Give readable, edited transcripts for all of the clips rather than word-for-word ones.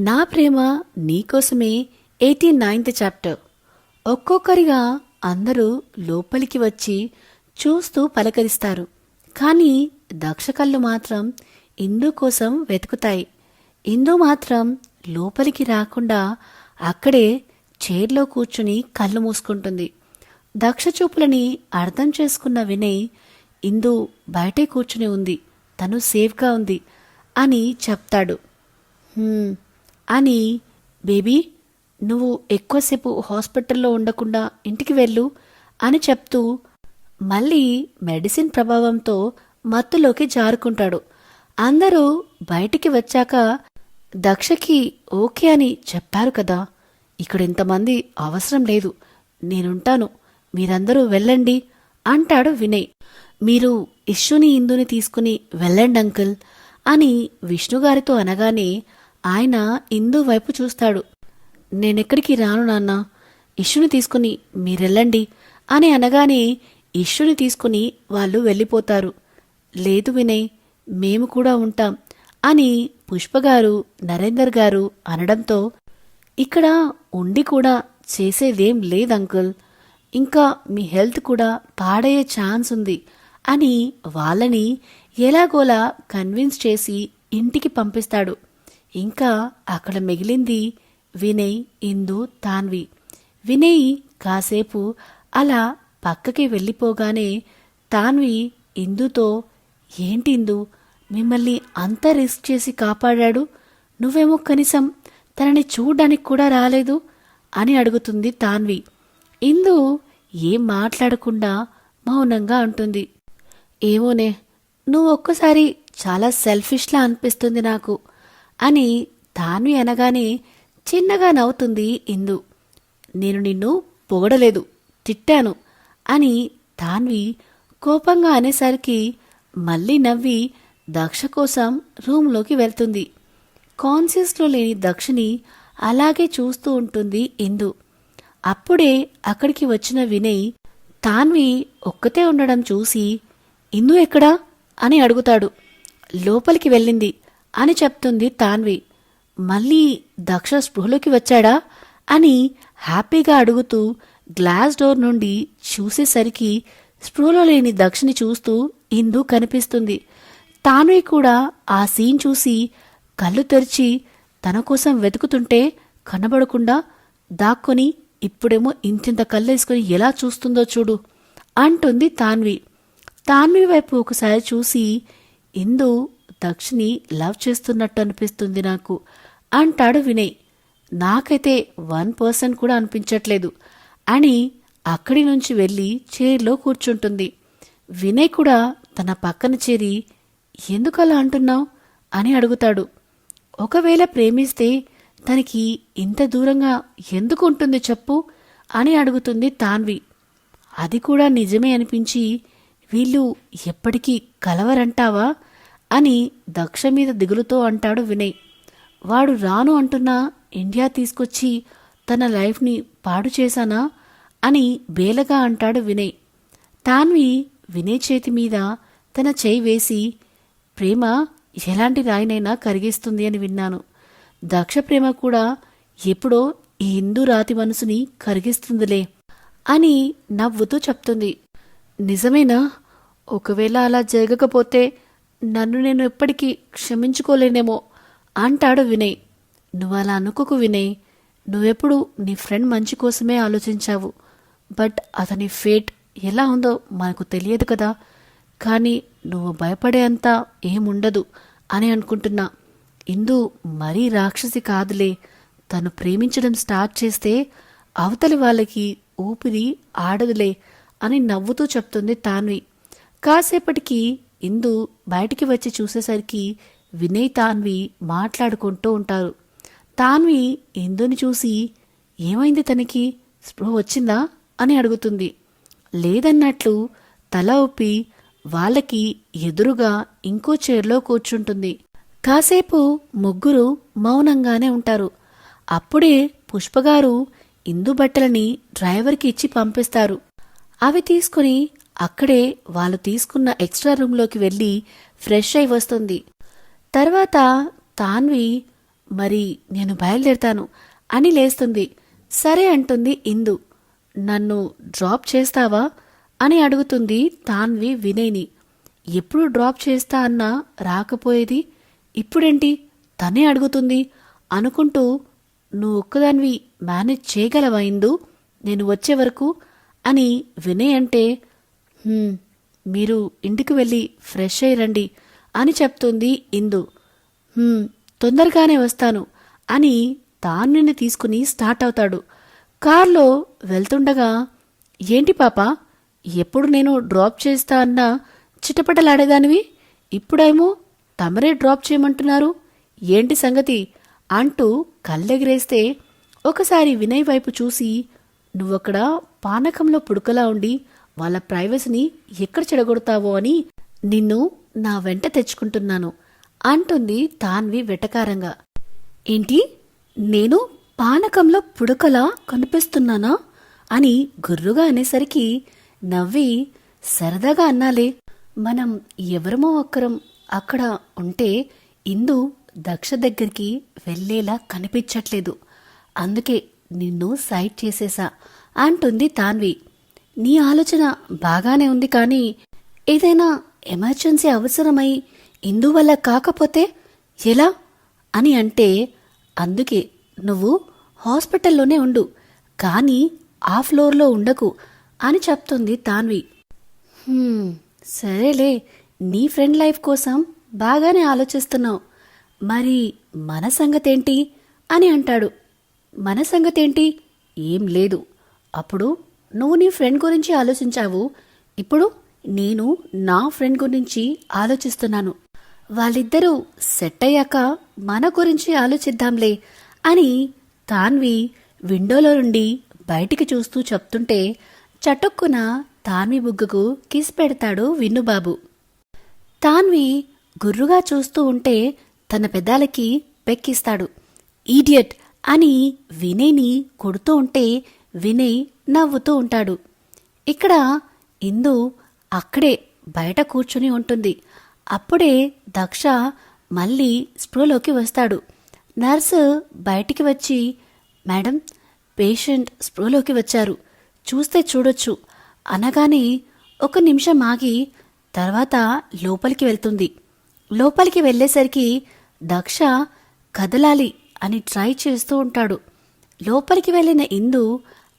నా ప్రేమ నీకోసమే 89th chapter. ఒక్కొక్కరిగా అందరూ లోపలికి వచ్చి చూస్తూ పలకరిస్తారు. కానీ దక్ష కళ్ళు మాత్రం ఇందు కోసం వెతుకుతాయి. ఇందు మాత్రం లోపలికి రాకుండా అక్కడే చైర్లో కూర్చుని కళ్ళు మూసుకుంటుంది. దక్ష చూపులని అర్థం చేసుకున్న వినయ్, ఇందు బయటే కూర్చుని ఉంది, తను సేఫ్గా ఉంది అని చెప్తాడు. అని బేబీ, నువ్వు ఎక్కువసేపు హాస్పిటల్లో ఉండకుండా ఇంటికి వెళ్ళు అని చెప్తూ మళ్ళీ మెడిసిన్ ప్రభావంతో మత్తులోకి జారుకుంటాడు. అందరూ బయటికి వచ్చాక దక్షకి ఓకే అని చెప్పారు కదా, ఇక్కడ ఇంతమంది అవసరం లేదు, నేనుంటాను, మీరందరూ వెళ్ళండి అంటాడు వినయ్. మీరు ఇష్యుని ఇందుని తీసుకుని వెళ్ళండి అంకుల్ అని విష్ణుగారితో అనగానే ఆయన ఇందు వైపు చూస్తాడు. నేనెక్కడికి రాను నాన్న, ఇష్యుని తీసుకుని మీరెళ్ళండి అని అనగానే ఇష్యుని తీసుకుని వాళ్ళు వెళ్ళిపోతారు. లేదు వినయ్, మేము కూడా ఉంటాం అని పుష్పగారు నరేందర్ గారు అనడంతో ఇక్కడ ఉండి కూడా చేసేదేం లేదంకుల్, ఇంకా మీ హెల్త్ కూడా పాడయ్యే ఛాన్స్ ఉంది అని వాళ్ళని ఎలాగోలా కన్విన్స్ చేసి ఇంటికి పంపిస్తాడు. ఇంకా అక్కడ మిగిలింది వినయ్, ఇందు, తాన్వి. వినయ్ కాసేపు అలా పక్కకి వెళ్ళిపోగానే తాన్వి ఇందుతో, ఏంటి ఇందు, మిమ్మల్ని అంత రిస్క్ చేసి కాపాడాడు, నువ్వేమో కనీసం తనని చూడ్డానికి కూడా రాలేదు అని అడుగుతుంది తాన్వి. ఇందు ఏం మాట్లాడకుండా మౌనంగా అంటుంది. ఏమోనే, నువ్వు ఒక్కసారి చాలా సెల్ఫిష్లా అనిపిస్తుంది నాకు అని తాన్వి అనగానే చిన్నగా నవ్వుతుంది ఇందు. నేను నిన్ను పొగడలేదు, తిట్టాను అని తాన్వి కోపంగా అనేసరికి మళ్ళీ నవ్వి దక్ష కోసం రూంలోకి వెళ్తుంది. కాన్షియస్లో లేని దక్షని అలాగే చూస్తూ ఉంటుంది ఇందు. అప్పుడే అక్కడికి వచ్చిన వినయ్ తాన్వి ఒక్కతే ఉండడం చూసి, ఇందు ఎక్కడా అని అడుగుతాడు. లోపలికి వెళ్ళింది అని చెప్తుంది తాన్వి. మళ్ళీ దక్ష స్పృహలోకి వచ్చాడా అని హ్యాపీగా అడుగుతూ గ్లాస్ డోర్ నుండి చూసేసరికి స్పృహలో లేని దక్షని చూస్తూ ఇందు కనిపిస్తుంది. తాన్వి కూడా ఆ సీన్ చూసి కళ్ళు తెరిచి తన కోసం వెతుకుతుంటే కనబడకుండా దాక్కొని ఇప్పుడేమో ఇంతింత కళ్ళేసుకుని ఎలా చూస్తుందో చూడు అంటుంది తాన్వి. తాన్వి వైపు ఒకసారి చూసి, ఇందు దక్షిని లవ్ చేస్తున్నట్టు అనిపిస్తుంది నాకు అంటాడు వినయ్. నాకైతే 1% కూడా అనిపించట్లేదు అని అక్కడి నుంచి వెళ్ళి చైర్లో కూర్చుంటుంది. వినయ్ కూడా తన పక్కన చేరి, ఎందుకలా అంటున్నావు అని అడుగుతాడు. ఒకవేళ ప్రేమిస్తే తనకి ఇంత దూరంగా ఎందుకు ఉంటుంది చెప్పు అని అడుగుతుంది తాన్వి. అది కూడా నిజమే అనిపించి, వీళ్ళు ఎప్పటికీ కలవరంటావా అని దక్ష మీద దిగులుతో అంటాడు వినయ్. వాడు రాను అంటున్నా ఇండియా తీసుకొచ్చి తన లైఫ్ని పాడు చేశానా అని బేలగా అంటాడు వినయ్. తాన్వి వినయ్ చేతి మీద తన చేయి వేసి, ప్రేమ ఎలాంటి రాయినైనా కరిగిస్తుంది అని విన్నాను, దక్ష ప్రేమ కూడా ఎప్పుడో ఈ హిందూ రాతి మనసుని కరిగిస్తుందిలే అని నవ్వుతూ చెప్తుంది. నిజమేనా? ఒకవేళ అలా జరగకపోతే నన్ను నేను ఎప్పటికీ క్షమించుకోలేనేమో అంటాడు వినయ్. నువ్వలా అనుకోకు వినయ్, నువ్వెప్పుడు నీ ఫ్రెండ్ మంచి కోసమే ఆలోచించావు. బట్ అతని ఫేట్ ఎలా ఉందో మనకు తెలియదు కదా, కానీ నువ్వు భయపడే అంతా ఏముండదు అని అనుకుంటున్నా. ఇందు మరీ రాక్షసి కాదులే, తను ప్రేమించడం స్టార్ట్ చేస్తే అవతలి వాళ్ళకి ఊపిరి ఆడదులే అని నవ్వుతూ చెప్తుంది తాన్వి. కాసేపటికి ఇందు బయటికి వచ్చి చూసేసరికి వినయ్ తాన్వి మాట్లాడుకుంటూ ఉంటారు. తాన్వి ఇందుని చూసి, ఏమైంది, తనకి స్పృహ వచ్చిందా అని అడుగుతుంది. లేదన్నట్లు తల ఊపి వాళ్ళకి ఎదురుగా ఇంకో చైర్లో కూర్చుంటుంది. కాసేపు ముగ్గురు మౌనంగానే ఉంటారు. అప్పుడే పుష్పగారు ఇందు బట్టలని డ్రైవర్కి ఇచ్చి పంపిస్తారు. అవి తీసుకుని అక్కడే వాళ్ళు తీసుకున్న ఎక్స్ట్రా రూంలోకి వెళ్ళి ఫ్రెష్ అయి వస్తుంది. తర్వాత తాన్వి మరి నేను బయలుదేరుతాను అని లేస్తుంది. సరే అంటుంది ఇందు. నన్ను డ్రాప్ చేస్తావా అని అడుగుతుంది తాన్వి వినయ్ని. ఎప్పుడు డ్రాప్ చేస్తా అన్నా రాకపోయేది, ఇప్పుడేంటి తనే అడుగుతుంది అనుకుంటూ, నువ్వు ఒక్కదానివి మేనేజ్ చేయగలవా ఇందు నేను వచ్చే వరకు అని వినయ్ అంటే, మీరు ఇంటికి వెళ్ళి ఫ్రెష్ అయ్యి రండి అని చెప్తుంది ఇందు. తొందరగానే వస్తాను అని తాన్విని తీసుకుని స్టార్ట్ అవుతాడు. కార్లో వెళ్తుండగా, ఏంటి పాపా ఎప్పుడు నేను డ్రాప్ చేస్తా అన్నా చిటపటలాడేదానివి, ఇప్పుడేమో తమరే డ్రాప్ చేయమంటున్నారు, ఏంటి సంగతి అంటూ కళ్ళెగిరేస్తే ఒకసారి వినయ్ వైపు చూసి, నువ్వక్కడ పానకంలో పుడకలా ఉండి వాళ్ళ ప్రైవసీని ఎక్కడ చెడగొడతావో అని నిన్ను నా వెంట తెచ్చుకుంటున్నాను అంటుంది తాన్వి వెటకారంగా. ఏంటి, నేను పానకంలో పుడకలా కనిపిస్తున్నానా అని గుర్రుగా అనేసరికి నవ్వి, సరదాగా అన్నాలే, మనం ఎవరమో ఒక్కరం అక్కడ ఉంటే ఇందు దక్ష దగ్గరికి వెళ్ళేలా కనిపించట్లేదు, అందుకే నిన్ను సైడ్ చేసేసా అంటుంది తాన్వి. నీ ఆలోచన బాగానే ఉంది, కానీ ఏదైనా ఎమర్జెన్సీ అవసరమై ఇందువల్ల కాకపోతే ఎలా అని అంటే, అందుకే నువ్వు హాస్పిటల్లోనే ఉండు, కానీ ఆ ఫ్లోర్లో ఉండకు అని చెప్తుంది తాన్వి. సరేలే, నీ ఫ్రెండ్ లైఫ్ కోసం బాగానే ఆలోచిస్తున్నావు, మరి మన సంగతేంటి అని అంటాడు. మన సంగతేంటి, ఏం లేదు, అప్పుడు నువ్వు నీ ఫ్రెండ్ గురించి ఆలోచించావు, ఇప్పుడు నేను నా ఫ్రెండ్ గురించి ఆలోచిస్తున్నాను, వాళ్ళిద్దరూ సెట్ అయ్యాక మన గురించి ఆలోచిద్దాంలే అని తాన్వి విండోలో నుండి బయటికి చూస్తూ చెప్తుంటే చటుక్కున తాన్వి బుగ్గకు కిస్ పెడతాడు విన్నుబాబు. తాన్వి గుర్రుగా చూస్తూ ఉంటే తన పెదాలకి పెక్కిస్తాడు. ఈడియట్ అని వినయ్ని కొడుతూ ఉంటే వినయ్ నవ్వుతూ ఉంటాడు. ఇక్కడ ఇందు అక్కడే బయట కూర్చుని ఉంటుంది. అప్పుడే దక్ష మళ్ళీ స్పృహలోకి వస్తాడు. నర్సు బయటికి వచ్చి, మేడం, పేషెంట్ స్పృహలోకి వచ్చారు, చూస్తే చూడొచ్చు అనగానే ఒక నిమిషం ఆగి తర్వాత లోపలికి వెళ్తుంది. లోపలికి వెళ్ళేసరికి దక్ష కదలాలి అని ట్రై చేస్తూ ఉంటాడు. లోపలికి వెళ్ళిన ఇందు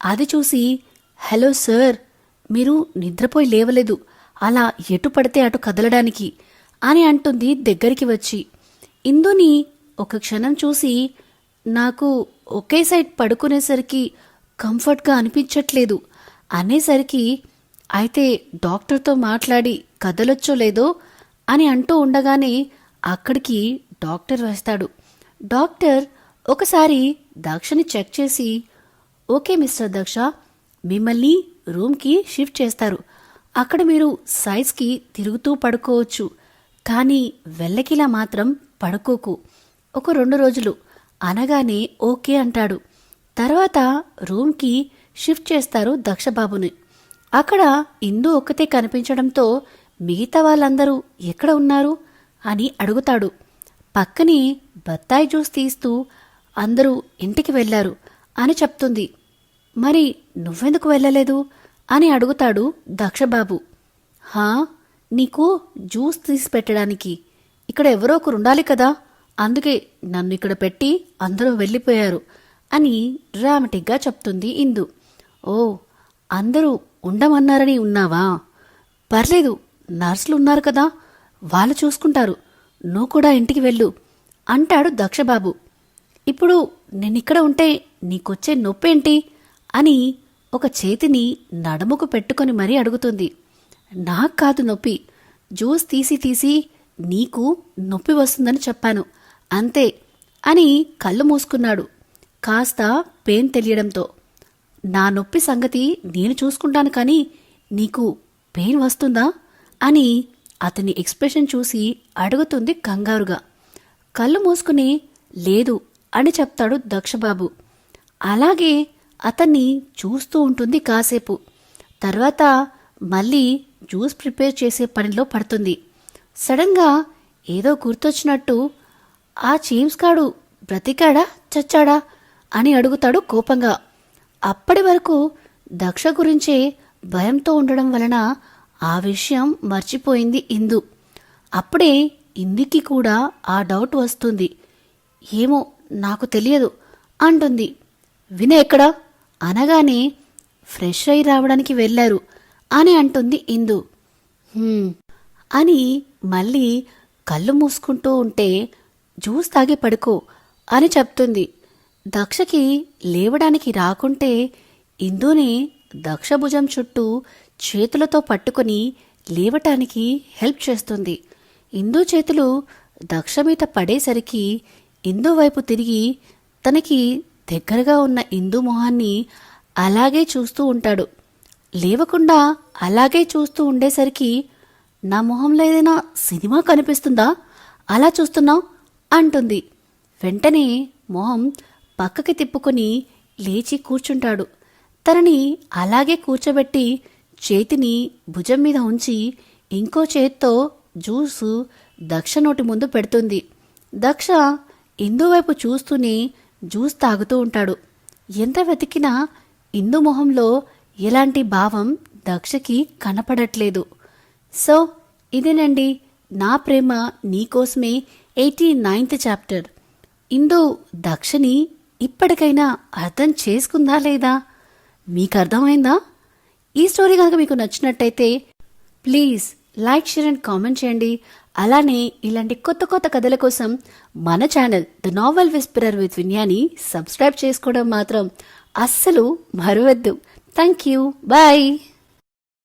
అది చూసి, హలో సార్, మీరు నిద్రపోయి లేవలేదు, అలా ఎటు పడితే అటు కదలడానికి అని అంటుంది దగ్గరికి వచ్చి. ఇందుని ఒక క్షణం చూసి, నాకు ఒకే సైడ్ పడుకునేసరికి కంఫర్ట్గా అనిపించట్లేదు అనేసరికి, అయితే డాక్టర్తో మాట్లాడి కదలొచ్చో లేదో అని అంటూ ఉండగానే అక్కడికి డాక్టర్ వస్తాడు. డాక్టర్ ఒకసారి దక్షని చెక్ చేసి, ఓకే మిస్టర్ దక్ష, మిమ్మల్ని రూమ్కి షిఫ్ట్ చేస్తారు, అక్కడ మీరు సైజ్కి తిరుగుతూ పడుకోవచ్చు, కానీ వెళ్ళకిలా మాత్రం పడుకోకు, ఒక 2 రోజులు అనగానే ఓకే అంటాడు. తర్వాత రూమ్కి షిఫ్ట్ చేస్తారు దక్షబాబుని. అక్కడ ఇందు ఒక్కతే కనిపించడంతో మిగతా వాళ్ళందరూ ఎక్కడ ఉన్నారు అని అడుగుతాడు. పక్కనే బత్తాయి జ్యూస్ తీస్తూ అందరూ ఇంటికి వెళ్లారు అని చెప్తుంది. మరి నువ్వెందుకు వెళ్ళలేదు అని అడుగుతాడు దక్షబాబు. హా, నీకు జ్యూస్ తీసి పెట్టడానికి ఇక్కడ ఎవరో ఒకరు ఉండాలి కదా, అందుకే నన్ను ఇక్కడ పెట్టి అందరూ వెళ్ళిపోయారు అని డ్రామాటిక్గా చెప్తుంది ఇందు. ఓ, అందరూ ఉండమన్నారని ఉన్నావా, పర్లేదు, నర్సులు ఉన్నారు కదా, వాళ్ళు చూసుకుంటారు, నువ్వు కూడా ఇంటికి వెళ్ళు అంటాడు దక్షబాబు. ఇప్పుడు నేనిక్కడ ఉంటే నీకొచ్చే నొప్పేంటి అని ఒక చేతిని నడుముకు పెట్టుకొని మరీ అడుగుతుంది. నాకు కాదు నొప్పి, జ్యూస్ తీసి తీసి నీకు నొప్పి వస్తుందని చెప్పాను అంతే అని కళ్ళు మూసుకున్నాడు కాస్త పెయిన్ తెలియడంతో. నా నొప్పి సంగతి నేను చూసుకుంటాను, కానీ నీకు పెయిన్ వస్తుందా అని అతని ఎక్స్ప్రెషన్ చూసి అడుగుతుంది కంగారుగా. కళ్ళు మూసుకుని లేదు అని చెప్తాడు దక్షబాబు. అలాగే అతన్ని చూస్తూ ఉంటుంది కాసేపు. తర్వాత మళ్ళీ జ్యూస్ ప్రిపేర్ చేసే పనిలో పడుతుంది. సడన్గా ఏదో గుర్తొచ్చినట్టు, ఆ చేమ్స్ గాడు బ్రతికాడా చచ్చాడా అని అడుగుతాడు కోపంగా. అప్పటి వరకు దక్ష గురించే భయంతో ఉండడం వలన ఆ విషయం మర్చిపోయింది ఇందు. అప్పుడే ఇందుకి కూడా ఆ డౌట్ వస్తుంది. ఏమో నాకు తెలియదు అంటుంది. వినయ్ ఎక్కడా అనగానే ఫ్రెష్ అయి రావడానికి వెళ్ళారు అని అంటుంది ఇందు. అని మళ్ళీ కళ్ళు మూసుకుంటూ ఉంటే జ్యూస్ తాగి పడుకో అని చెప్తుంది. దక్షకి లేవడానికి రాకుంటే ఇందుని దక్ష భుజం చుట్టూ చేతులతో పట్టుకుని లేవటానికి హెల్ప్ చేస్తుంది. ఇందు చేతులు దక్ష మీద పడేసరికి ఇందు వైపు తిరిగి తనకి దగ్గరగా ఉన్న ఇందు మొహాన్ని అలాగే చూస్తూ ఉంటాడు. లేవకుండా అలాగే చూస్తూ ఉండేసరికి నా మొహంలో ఏదైనా సినిమా కనిపిస్తుందా అలా చూస్తున్నావు అంటుంది. వెంటనే మొహం పక్కకి తిప్పుకొని లేచి కూర్చుంటాడు. తనని అలాగే కూర్చోబెట్టి చేతిని భుజం మీద ఉంచి ఇంకో చేత్తో జ్యూసు దక్ష నోటి ముందు పెడుతుంది. దక్ష ఇందు వైపు చూస్తూనే జ్యూస్ తాగుతూ ఉంటాడు. ఎంత వెతికినా ఇందు మొహంలో ఎలాంటి భావం దక్షకి కనపడట్లేదు. సో ఇదేనండి నా ప్రేమ నీకోసమే 89th చాప్టర్. ఇందు దక్షని ఇప్పటికైనా అర్థం చేసుకుందా లేదా? మీకు అర్థమైందా? ఈ స్టోరీ కనుక మీకు నచ్చినట్టయితే please like, share and comment చేయండి. అలానే ఇలాంటి కొత్త కొత్త కథల కోసం మన channel the novel whisperer with విన్యాని సబ్స్క్రైబ్ చేసుకోవడం మాత్రం అస్సలు మరవద్దు. Thank you. బాయ్.